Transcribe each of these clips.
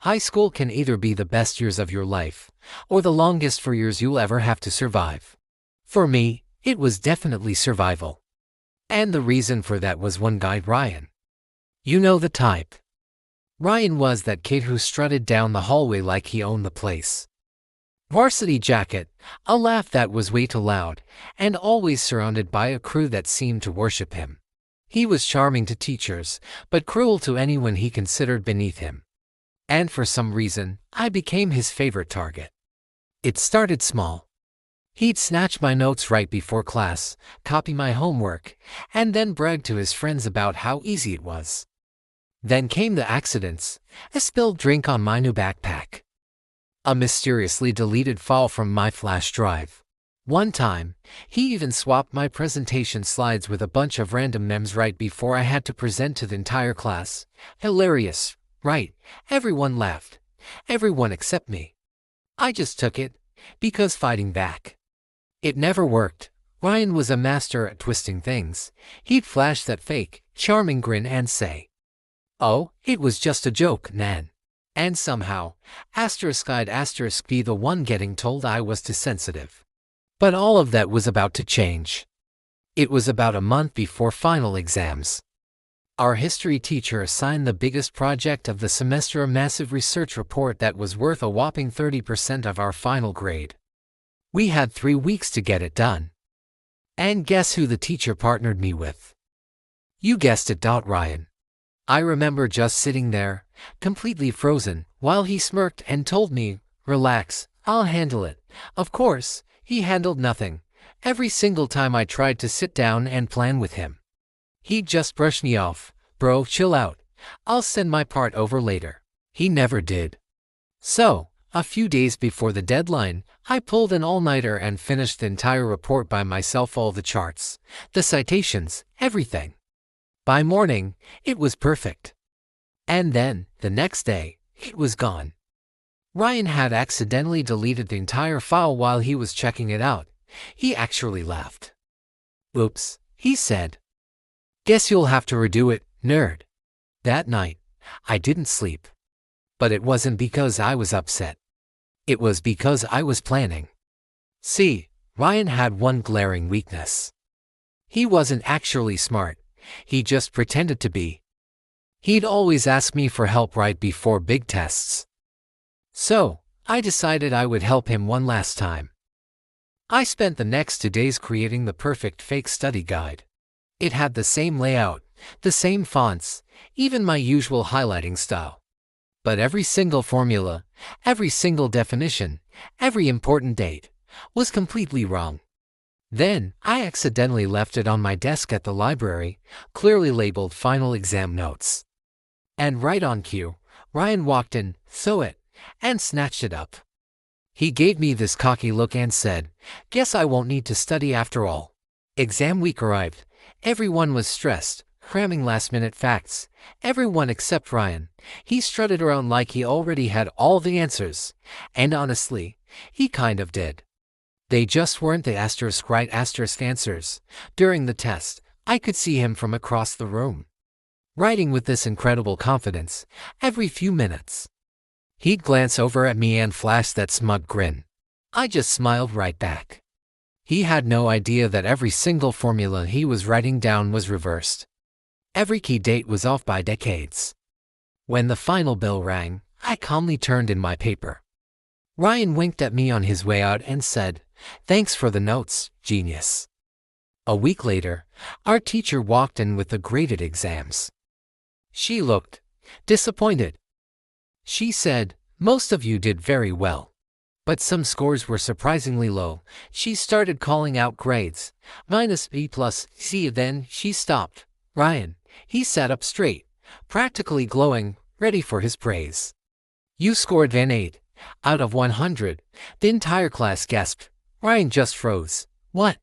High school can either be the best years of your life, or the longest 4 years you'll ever have to survive. For me, it was definitely survival. And the reason for that was one guy, Ryan. You know the type. Ryan was that kid who strutted down the hallway like he owned the place. Varsity jacket, a laugh that was way too loud, and always surrounded by a crew that seemed to worship him. He was charming to teachers, but cruel to anyone he considered beneath him. And for some reason, I became his favorite target. It started small. He'd snatch my notes right before class, copy my homework, and then brag to his friends about how easy it was. Then came the accidents: a spilled drink on my new backpack, a mysteriously deleted file from my flash drive. One time, he even swapped my presentation slides with a bunch of random memes right before I had to present to the entire class. Hilarious, right? Everyone laughed. Everyone except me. I just took it, because fighting back, it never worked. Ryan was a master at twisting things. He'd flash that fake, charming grin and say, "Oh, it was just a joke, Nan." And somehow, I'd be the one getting told I was too sensitive. But all of that was about to change. It was about a month before final exams. Our history teacher assigned the biggest project of the semester, a massive research report that was worth a whopping 30% of our final grade. We had 3 weeks to get it done. And guess who the teacher partnered me with? You guessed it, Ryan. I remember just sitting there, completely frozen, while he smirked and told me, "Relax, I'll handle it." Of course, he handled nothing. Every single time I tried to sit down and plan with him, he'd just brush me off. "Bro, chill out. I'll send my part over later." He never did. So, a few days before the deadline, I pulled an all-nighter and finished the entire report by myself, all the charts, the citations, everything. By morning, it was perfect. And then, the next day, it was gone. Ryan had accidentally deleted the entire file while he was checking it out. He actually laughed. "Oops," he said. "Guess you'll have to redo it, nerd." That night, I didn't sleep. But it wasn't because I was upset. It was because I was planning. See, Ryan had one glaring weakness. He wasn't actually smart. He just pretended to be. He'd always ask me for help right before big tests. So, I decided I would help him one last time. I spent the next 2 days creating the perfect fake study guide. It had the same layout, the same fonts, even my usual highlighting style. But every single formula, every single definition, every important date, was completely wrong. Then, I accidentally left it on my desk at the library, clearly labeled Final Exam Notes. And right on cue, Ryan walked in, saw it, and snatched it up. He gave me this cocky look and said, "Guess I won't need to study after all." Exam week arrived. Everyone was stressed, cramming last-minute facts. Everyone except Ryan. He strutted around like he already had all the answers. And honestly, he kind of did. They just weren't the right answers. During the test, I could see him from across the room, writing with this incredible confidence. Every few minutes, he'd glance over at me and flash that smug grin. I just smiled right back. He had no idea that every single formula he was writing down was reversed. Every key date was off by decades. When the final bell rang, I calmly turned in my paper. Ryan winked at me on his way out and said, "Thanks for the notes, genius." A week later, our teacher walked in with the graded exams. She looked disappointed. She said, "Most of you did very well, but some scores were surprisingly low." She started calling out grades, -B+, C. Then she stopped. Ryan, he sat up straight, practically glowing, ready for his praise. "You scored an 8 out of 100. The entire class gasped. Ryan just froze. "What?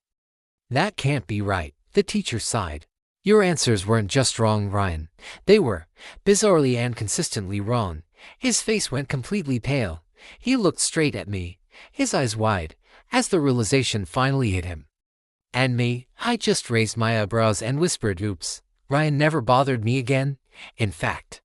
That can't be right," the teacher sighed. "Your answers weren't just wrong, Ryan. They were bizarrely and consistently wrong." His face went completely pale. He looked straight at me, his eyes wide, as the realization finally hit him. And me, I just raised my eyebrows and whispered, "Oops." Ryan never bothered me again. In fact,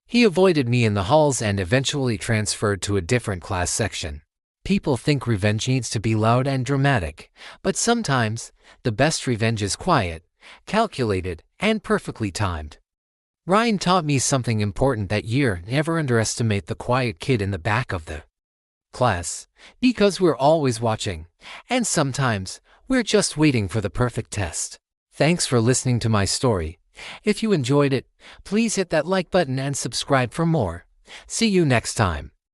He avoided me in the halls and eventually transferred to a different class section. People think revenge needs to be loud and dramatic, but sometimes the best revenge is quiet, calculated, and perfectly timed. Ryan taught me something important that year: never underestimate the quiet kid in the back of the class, because we're always watching, and sometimes we're just waiting for the perfect test. Thanks for listening to my story. If you enjoyed it, please hit that like button and subscribe for more. See you next time.